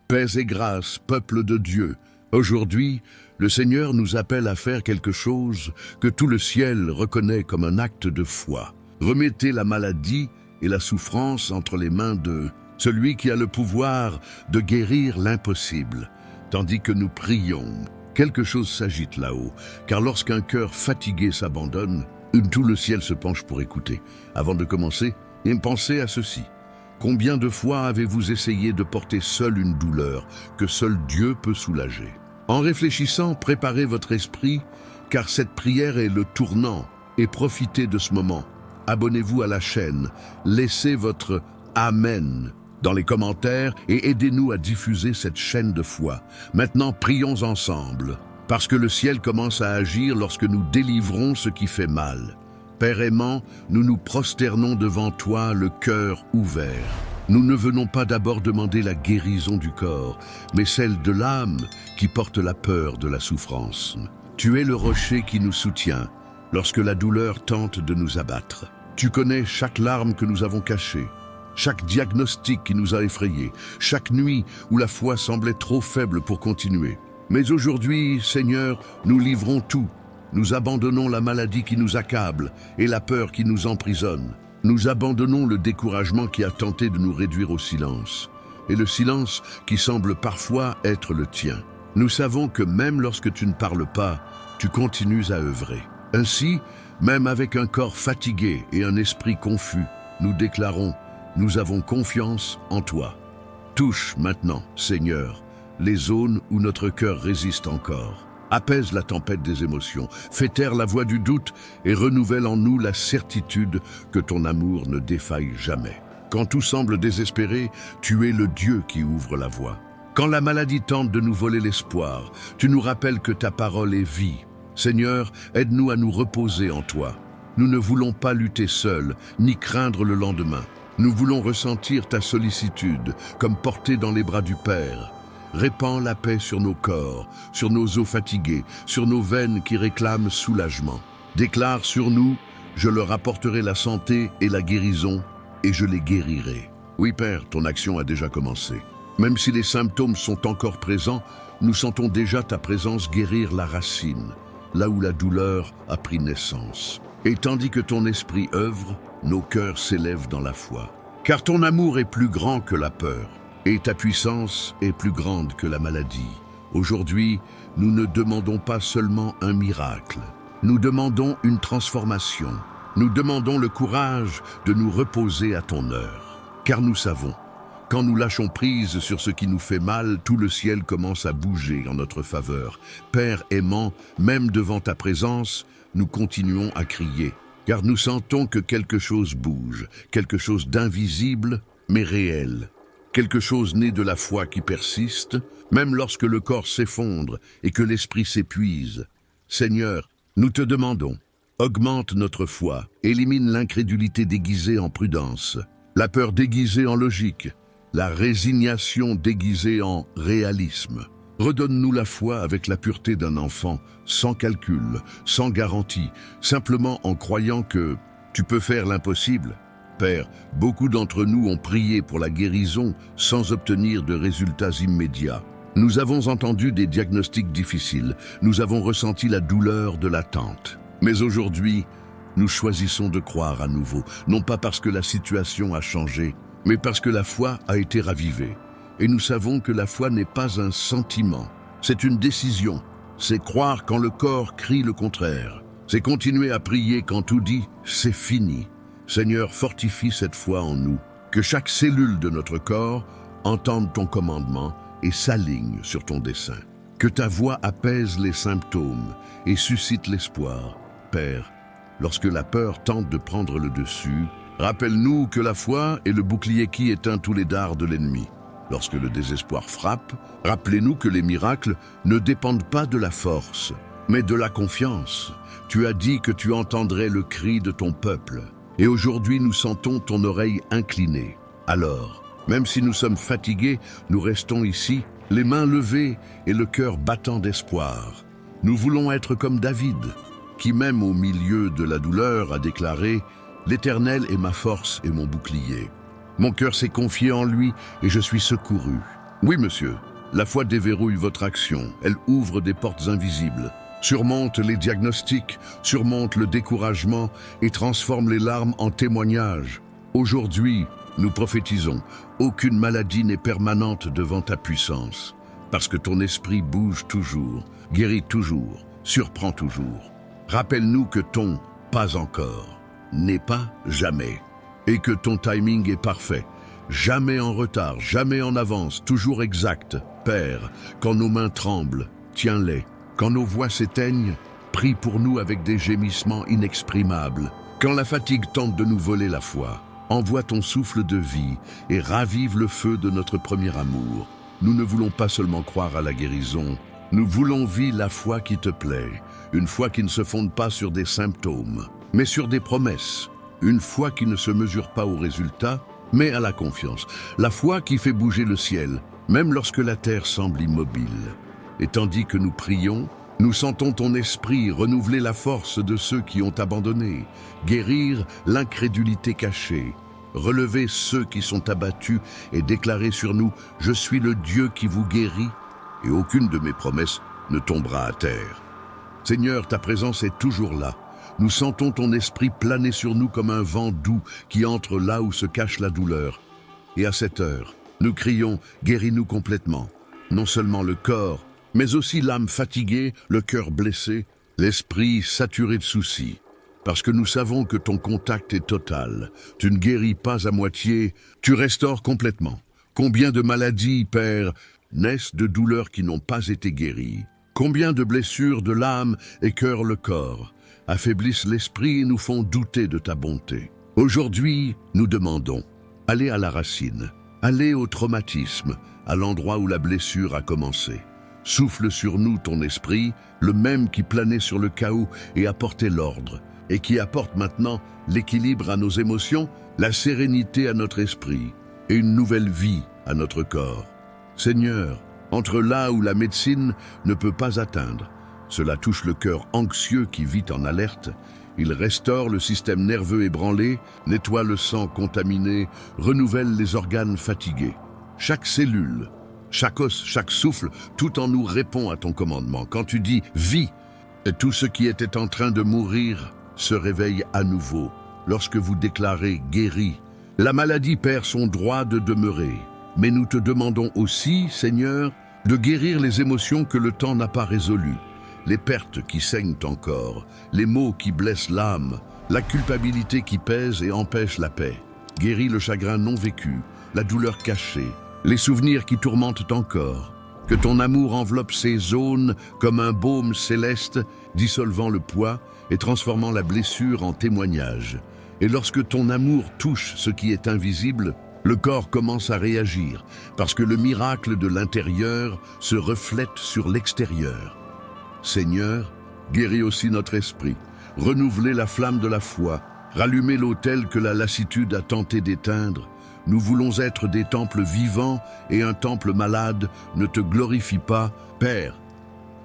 Paix et grâce, peuple de Dieu. Aujourd'hui, le Seigneur nous appelle à faire quelque chose que tout le ciel reconnaît comme un acte de foi. Remettez la maladie et la souffrance entre les mains de celui qui a le pouvoir de guérir l'impossible. Tandis que nous prions, quelque chose s'agite là-haut, car lorsqu'un cœur fatigué s'abandonne, tout le ciel se penche pour écouter. Avant de commencer, pensez à ceci. Combien de fois avez-vous essayé de porter seul une douleur que seul Dieu peut soulager? En réfléchissant, préparez votre esprit, car cette prière est le tournant, et profitez de ce moment. Abonnez-vous à la chaîne, laissez votre « Amen » dans les commentaires et aidez-nous à diffuser cette chaîne de foi. Maintenant, prions ensemble, parce que le ciel commence à agir lorsque nous délivrons ce qui fait mal. Père aimant, nous nous prosternons devant toi, le cœur ouvert. Nous ne venons pas d'abord demander la guérison du corps, mais celle de l'âme qui porte la peur de la souffrance. Tu es le rocher qui nous soutient lorsque la douleur tente de nous abattre. Tu connais chaque larme que nous avons cachée, chaque diagnostic qui nous a effrayés, chaque nuit où la foi semblait trop faible pour continuer. Mais aujourd'hui, Seigneur, nous livrons tout. Nous abandonnons la maladie qui nous accable et la peur qui nous emprisonne. Nous abandonnons le découragement qui a tenté de nous réduire au silence, et le silence qui semble parfois être le tien. Nous savons que même lorsque tu ne parles pas, tu continues à œuvrer. Ainsi, même avec un corps fatigué et un esprit confus, nous déclarons « Nous avons confiance en toi ». Touche maintenant, Seigneur, les zones où notre cœur résiste encore. Apaise la tempête des émotions, fais taire la voix du doute et renouvelle en nous la certitude que ton amour ne défaille jamais. Quand tout semble désespéré, tu es le Dieu qui ouvre la voie. Quand la maladie tente de nous voler l'espoir, tu nous rappelles que ta parole est vie. Seigneur, aide-nous à nous reposer en toi. Nous ne voulons pas lutter seuls, ni craindre le lendemain. Nous voulons ressentir ta sollicitude, comme portés dans les bras du Père. Répands la paix sur nos corps, sur nos os fatigués, sur nos veines qui réclament soulagement. Déclare sur nous, je leur apporterai la santé et la guérison, et je les guérirai. Oui, Père, ton action a déjà commencé. Même si les symptômes sont encore présents, nous sentons déjà ta présence guérir la racine, là où la douleur a pris naissance. Et tandis que ton esprit œuvre, nos cœurs s'élèvent dans la foi. Car ton amour est plus grand que la peur. Et ta puissance est plus grande que la maladie. Aujourd'hui, nous ne demandons pas seulement un miracle. Nous demandons une transformation. Nous demandons le courage de nous reposer à ton heure. Car nous savons, quand nous lâchons prise sur ce qui nous fait mal, tout le ciel commence à bouger en notre faveur. Père aimant, même devant ta présence, nous continuons à crier. Car nous sentons que quelque chose bouge, quelque chose d'invisible, mais réel. Quelque chose né de la foi qui persiste, même lorsque le corps s'effondre et que l'esprit s'épuise. Seigneur, nous te demandons, augmente notre foi, élimine l'incrédulité déguisée en prudence, la peur déguisée en logique, la résignation déguisée en réalisme. Redonne-nous la foi avec la pureté d'un enfant, sans calcul, sans garantie, simplement en croyant que tu peux faire l'impossible. Père, beaucoup d'entre nous ont prié pour la guérison sans obtenir de résultats immédiats. Nous avons entendu des diagnostics difficiles, nous avons ressenti la douleur de l'attente. Mais aujourd'hui, nous choisissons de croire à nouveau, non pas parce que la situation a changé, mais parce que la foi a été ravivée. Et nous savons que la foi n'est pas un sentiment, c'est une décision. C'est croire quand le corps crie le contraire. C'est continuer à prier quand tout dit « c'est fini ». Seigneur, fortifie cette foi en nous, que chaque cellule de notre corps entende ton commandement et s'aligne sur ton dessein. Que ta voix apaise les symptômes et suscite l'espoir. Père, lorsque la peur tente de prendre le dessus, rappelle-nous que la foi est le bouclier qui éteint tous les dards de l'ennemi. Lorsque le désespoir frappe, rappelez-nous que les miracles ne dépendent pas de la force, mais de la confiance. Tu as dit que tu entendrais le cri de ton peuple. Et aujourd'hui, nous sentons ton oreille inclinée. Alors, même si nous sommes fatigués, nous restons ici, les mains levées et le cœur battant d'espoir. Nous voulons être comme David, qui même au milieu de la douleur a déclaré « L'Éternel est ma force et mon bouclier. Mon cœur s'est confié en lui et je suis secouru. Oui, monsieur. La foi déverrouille votre action. Elle ouvre des portes invisibles, surmonte les diagnostics, surmonte le découragement et transforme les larmes en témoignages. Aujourd'hui, nous prophétisons, aucune maladie n'est permanente devant ta puissance, parce que ton esprit bouge toujours, guérit toujours, surprend toujours. Rappelle-nous que ton « pas encore » n'est pas jamais, et que ton timing est parfait. Jamais en retard, jamais en avance, toujours exact. Père, quand nos mains tremblent, tiens-les. Quand nos voix s'éteignent, prie pour nous avec des gémissements inexprimables. Quand la fatigue tente de nous voler la foi, envoie ton souffle de vie et ravive le feu de notre premier amour. Nous ne voulons pas seulement croire à la guérison, nous voulons vivre la foi qui te plaît, une foi qui ne se fonde pas sur des symptômes, mais sur des promesses. Une foi qui ne se mesure pas aux résultats, mais à la confiance. La foi qui fait bouger le ciel, même lorsque la terre semble immobile. Et tandis que nous prions, nous sentons ton esprit renouveler la force de ceux qui ont abandonné, guérir l'incrédulité cachée, relever ceux qui sont abattus et déclarer sur nous « Je suis le Dieu qui vous guérit » et aucune de mes promesses ne tombera à terre. Seigneur, ta présence est toujours là. Nous sentons ton esprit planer sur nous comme un vent doux qui entre là où se cache la douleur. Et à cette heure, nous crions « Guéris-nous complètement ». Non seulement le corps, mais aussi l'âme fatiguée, le cœur blessé, l'esprit saturé de soucis. Parce que nous savons que ton contact est total. Tu ne guéris pas à moitié, tu restaures complètement. Combien de maladies, Père, naissent de douleurs qui n'ont pas été guéries? Combien de blessures de l'âme écœurent le corps, affaiblissent l'esprit et nous font douter de ta bonté? Aujourd'hui, nous demandons, allez à la racine, allez au traumatisme, à l'endroit où la blessure a commencé. Souffle sur nous ton esprit, le même qui planait sur le chaos et apportait l'ordre, et qui apporte maintenant l'équilibre à nos émotions, la sérénité à notre esprit et une nouvelle vie à notre corps. Seigneur, entre là où la médecine ne peut pas atteindre, cela touche le cœur anxieux qui vit en alerte, il restaure le système nerveux ébranlé, nettoie le sang contaminé, renouvelle les organes fatigués. Chaque cellule, chaque os, chaque souffle, tout en nous répond à ton commandement. Quand tu dis « vis », tout ce qui était en train de mourir se réveille à nouveau. Lorsque vous déclarez « guéri », la maladie perd son droit de demeurer. Mais nous te demandons aussi, Seigneur, de guérir les émotions que le temps n'a pas résolues, les pertes qui saignent encore, les maux qui blessent l'âme, la culpabilité qui pèse et empêche la paix. Guéris le chagrin non vécu, la douleur cachée, les souvenirs qui tourmentent encore. Que ton amour enveloppe ces zones comme un baume céleste, dissolvant le poids et transformant la blessure en témoignage. Et lorsque ton amour touche ce qui est invisible, le corps commence à réagir, parce que le miracle de l'intérieur se reflète sur l'extérieur. Seigneur, guéris aussi notre esprit, renouvelez la flamme de la foi, rallumez l'autel que la lassitude a tenté d'éteindre. Nous voulons être des temples vivants et un temple malade ne te glorifie pas. Père,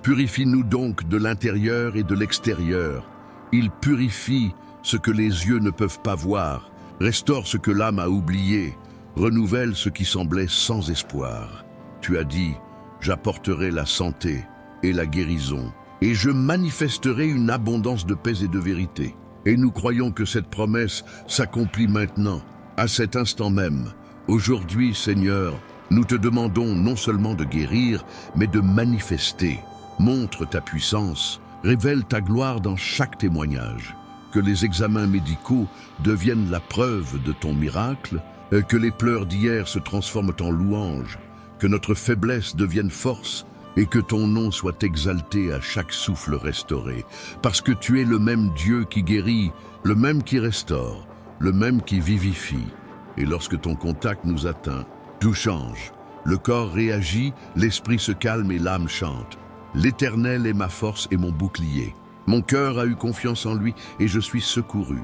purifie-nous donc de l'intérieur et de l'extérieur. Il purifie ce que les yeux ne peuvent pas voir, restaure ce que l'âme a oublié, renouvelle ce qui semblait sans espoir. Tu as dit, j'apporterai la santé et la guérison, et je manifesterai une abondance de paix et de vérité. Et nous croyons que cette promesse s'accomplit maintenant, à cet instant même. Aujourd'hui, Seigneur, nous te demandons non seulement de guérir, mais de manifester. Montre ta puissance, révèle ta gloire dans chaque témoignage. Que les examens médicaux deviennent la preuve de ton miracle, que les pleurs d'hier se transforment en louanges, que notre faiblesse devienne force et que ton nom soit exalté à chaque souffle restauré. Parce que tu es le même Dieu qui guérit, le même qui restaure, le même qui vivifie. Et lorsque ton contact nous atteint, tout change. Le corps réagit, l'esprit se calme et l'âme chante. L'Éternel est ma force et mon bouclier. Mon cœur a eu confiance en lui et je suis secouru.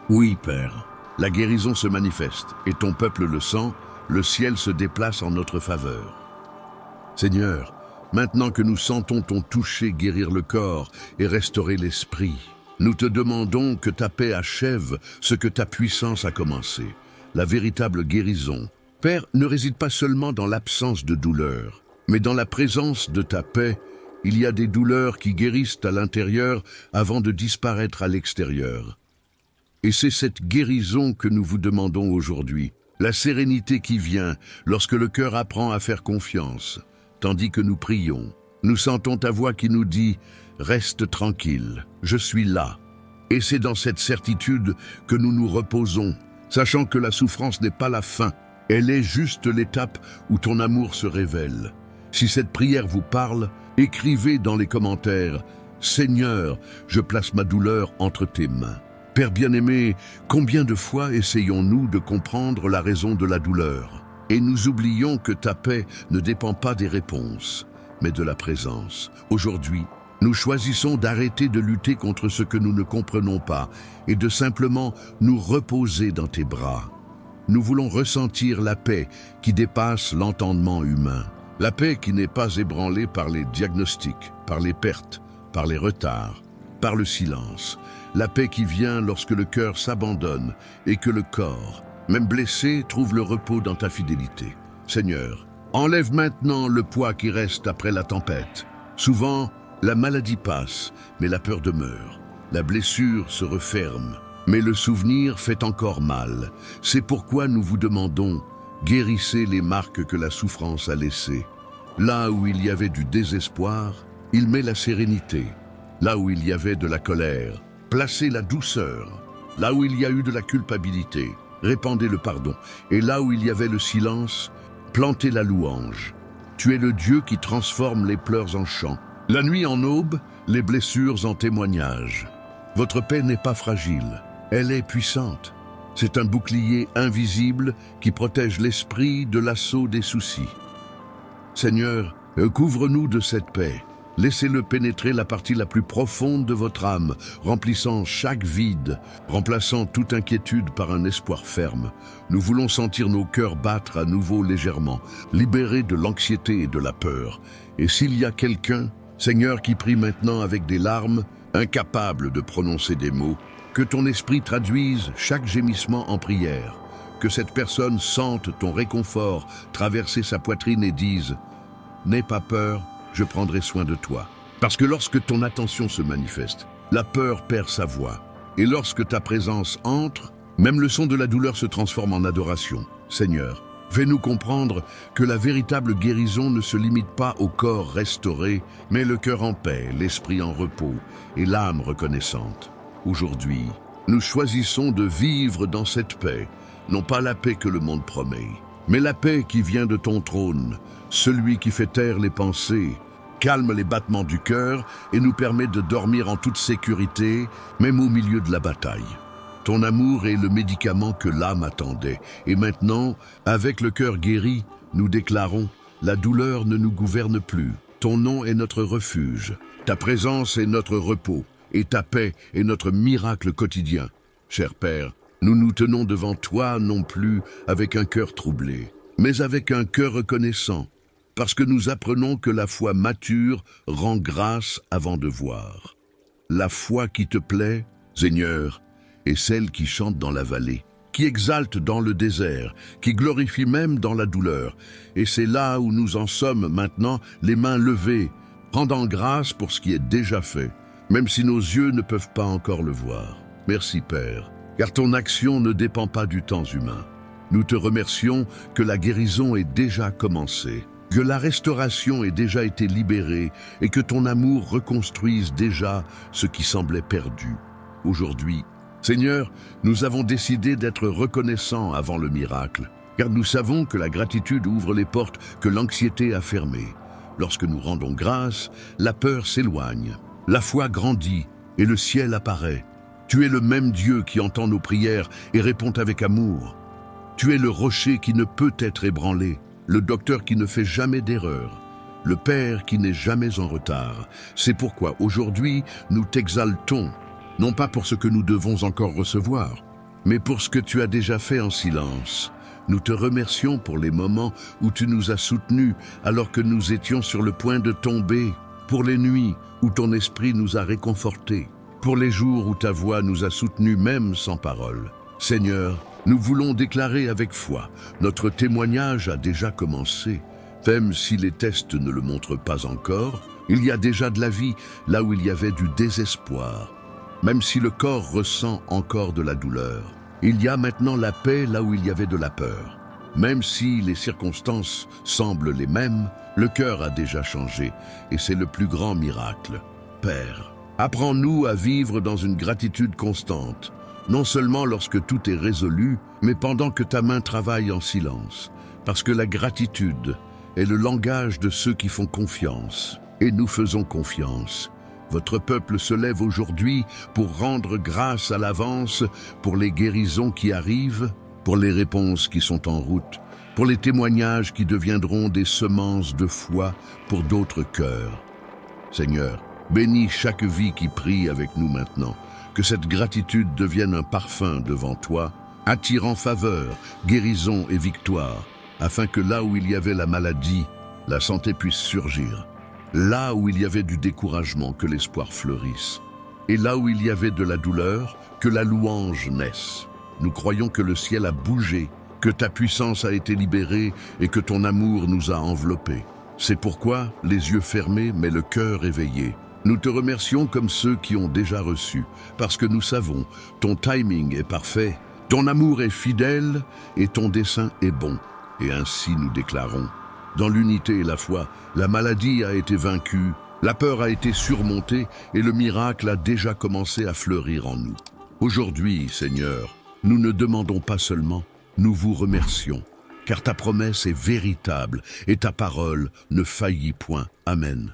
Oui, Père, la guérison se manifeste et ton peuple le sent, le ciel se déplace en notre faveur. Seigneur, maintenant que nous sentons ton toucher guérir le corps et restaurer l'esprit, nous te demandons que ta paix achève ce que ta puissance a commencé, la véritable guérison, Père, ne réside pas seulement dans l'absence de douleur, mais dans la présence de ta paix. Il y a des douleurs qui guérissent à l'intérieur avant de disparaître à l'extérieur. Et c'est cette guérison que nous vous demandons aujourd'hui, la sérénité qui vient lorsque le cœur apprend à faire confiance, tandis que nous prions. Nous sentons ta voix qui nous dit « Reste tranquille, je suis là ». Et c'est dans cette certitude que nous nous reposons, sachant que la souffrance n'est pas la fin, elle est juste l'étape où ton amour se révèle. Si cette prière vous parle, écrivez dans les commentaires « Seigneur, je place ma douleur entre tes mains ». Père bien-aimé, combien de fois essayons-nous de comprendre la raison de la douleur? Et nous oublions que ta paix ne dépend pas des réponses, mais de la présence. Aujourd'hui, nous choisissons d'arrêter de lutter contre ce que nous ne comprenons pas et de simplement nous reposer dans tes bras. Nous voulons ressentir la paix qui dépasse l'entendement humain. La paix qui n'est pas ébranlée par les diagnostics, par les pertes, par les retards, par le silence. La paix qui vient lorsque le cœur s'abandonne et que le corps, même blessé, trouve le repos dans ta fidélité. Seigneur, enlève maintenant le poids qui reste après la tempête. Souvent, la maladie passe, mais la peur demeure. La blessure se referme, mais le souvenir fait encore mal. C'est pourquoi nous vous demandons, guérissez les marques que la souffrance a laissées. Là où il y avait du désespoir, il met la sérénité. Là où il y avait de la colère, placez la douceur. Là où il y a eu de la culpabilité, répandez le pardon. Et là où il y avait le silence, plantez la louange. Tu es le Dieu qui transforme les pleurs en chants. La nuit en aube, les blessures en témoignages. Votre paix n'est pas fragile, elle est puissante. C'est un bouclier invisible qui protège l'esprit de l'assaut des soucis. Seigneur, couvre-nous de cette paix. Laissez-le pénétrer la partie la plus profonde de votre âme, remplissant chaque vide, remplaçant toute inquiétude par un espoir ferme. Nous voulons sentir nos cœurs battre à nouveau légèrement, libérés de l'anxiété et de la peur. Et s'il y a quelqu'un, Seigneur, qui prie maintenant avec des larmes, incapable de prononcer des mots, que ton esprit traduise chaque gémissement en prière, que cette personne sente ton réconfort traverser sa poitrine et dise « N'aie pas peur, je prendrai soin de toi ». Parce que lorsque ton attention se manifeste, la peur perd sa voix. Et lorsque ta présence entre, même le son de la douleur se transforme en adoration. Seigneur, fais-nous comprendre que la véritable guérison ne se limite pas au corps restauré, mais le cœur en paix, l'esprit en repos et l'âme reconnaissante. Aujourd'hui, nous choisissons de vivre dans cette paix, non pas la paix que le monde promet, mais la paix qui vient de ton trône, celui qui fait taire les pensées, calme les battements du cœur et nous permet de dormir en toute sécurité, même au milieu de la bataille. Ton amour est le médicament que l'âme attendait. Et maintenant, avec le cœur guéri, nous déclarons « La douleur ne nous gouverne plus. Ton nom est notre refuge. Ta présence est notre repos. Et ta paix est notre miracle quotidien. Cher Père, nous nous tenons devant toi non plus avec un cœur troublé, mais avec un cœur reconnaissant, parce que nous apprenons que la foi mature rend grâce avant de voir. La foi qui te plaît, Seigneur, est celle qui chante dans la vallée, qui exalte dans le désert, qui glorifie même dans la douleur. Et c'est là où nous en sommes maintenant, les mains levées, rendant grâce pour ce qui est déjà fait, même si nos yeux ne peuvent pas encore le voir. Merci Père, car ton action ne dépend pas du temps humain. Nous te remercions que la guérison ait déjà commencé, que la restauration ait déjà été libérée et que ton amour reconstruise déjà ce qui semblait perdu. Aujourd'hui, Seigneur, nous avons décidé d'être reconnaissants avant le miracle, car nous savons que la gratitude ouvre les portes que l'anxiété a fermées. Lorsque nous rendons grâce, la peur s'éloigne, la foi grandit et le ciel apparaît. Tu es le même Dieu qui entend nos prières et répond avec amour. Tu es le rocher qui ne peut être ébranlé, le docteur qui ne fait jamais d'erreur, le Père qui n'est jamais en retard. C'est pourquoi aujourd'hui nous t'exaltons, non pas pour ce que nous devons encore recevoir, mais pour ce que tu as déjà fait en silence. Nous te remercions pour les moments où tu nous as soutenus alors que nous étions sur le point de tomber, pour les nuits où ton esprit nous a réconfortés, pour les jours où ta voix nous a soutenus même sans parole. Seigneur, Nous voulons déclarer avec foi, notre témoignage a déjà commencé. Même si les tests ne le montrent pas encore, il y a déjà de la vie là où il y avait du désespoir. Même si le corps ressent encore de la douleur, il y a maintenant la paix là où il y avait de la peur. Même si les circonstances semblent les mêmes, le cœur a déjà changé et c'est le plus grand miracle. Père, apprends-nous à vivre dans une gratitude constante, non seulement lorsque tout est résolu, mais pendant que ta main travaille en silence, parce que la gratitude est le langage de ceux qui font confiance, et nous faisons confiance. Votre peuple se lève aujourd'hui pour rendre grâce à l'avance pour les guérisons qui arrivent, pour les réponses qui sont en route, pour les témoignages qui deviendront des semences de foi pour d'autres cœurs. Seigneur, bénis chaque vie qui prie avec nous maintenant, que cette gratitude devienne un parfum devant toi, attirant faveur, guérison et victoire, afin que là où il y avait la maladie, la santé puisse surgir. Là où il y avait du découragement, que l'espoir fleurisse. Et là où il y avait de la douleur, que la louange naisse. Nous croyons que le ciel a bougé, que ta puissance a été libérée et que ton amour nous a enveloppés. C'est pourquoi, les yeux fermés mais le cœur éveillé, nous te remercions comme ceux qui ont déjà reçu, parce que nous savons, ton timing est parfait, ton amour est fidèle et ton dessein est bon. Et ainsi nous déclarons, dans l'unité et la foi, la maladie a été vaincue, la peur a été surmontée et le miracle a déjà commencé à fleurir en nous. Aujourd'hui, Seigneur, nous ne demandons pas seulement, nous vous remercions, car ta promesse est véritable et ta parole ne faillit point. Amen.